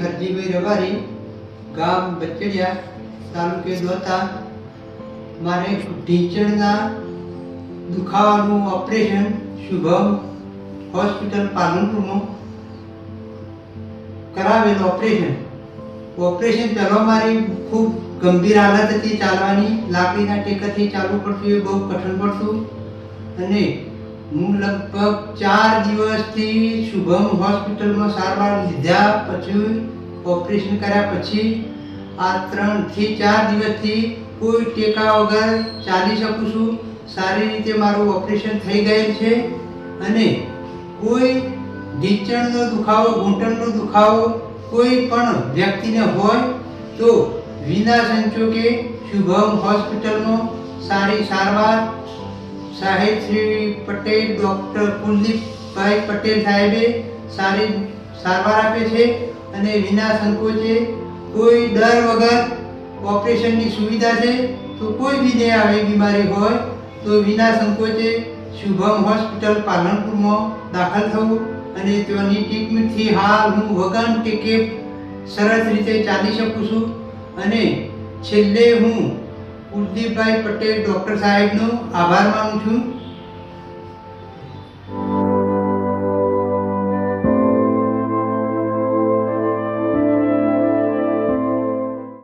हरजीभाई रबारी, गाम बचड़िया, तालुके दोता। मारे ढींचणना दुखाવાનું ઓપરેશન શુભમ હોસ્પિટલ પાલનપુરમાં કરાવેલું ઓપરેશન પહેલો મારી ખૂબ ગંભીર હાલત હતી ચાલવાની, લાકડીના ટેકાથી ચાલવું પડતું, એ બહુ કઠણ પડતું અને હું લગભગ 4 દિવસથી શુભમ હોસ્પિટલમાં સારવાર લીધા પછી ઓપરેશન કર્યા પછી આ 3 થી 4 દિવસથી કોઈ ટેકા વગર ચાલી શકું છું। સારી રીતે મારું ઓપરેશન થઈ ગયેલ છે અને કોઈ ઢીંચણનો દુખાવો, ઘૂંટણનો દુખાવો કોઈ પણ વ્યક્તિને હોય તો વિના સંકોચે શુભમ હોસ્પિટલમાં સારી સારવાર સાહેબ શ્રી પટેલ, ડૉક્ટર કુલદીપભાઈ પટેલ સાહેબે સારી સારવાર આપે છે અને વિના સંકોચે કોઈ ડર વગર ઓપરેશનની સુવિધા છે। તો કોઈ બી ને આવી બીમારી હોય તો વિના સંકોચે શુભમ હોસ્પિટલ પાલનપુરમાં દાખલ થવું અને તેની ટ્રીટમેન્ટથી હાલ હું વગર ટેકે સરસ રીતે ચાલી શકું છું। અને છેલ્લે હું કુલદીપભાઈ પટેલ ડૉક્ટર સાહેબનો આભાર માનું છું।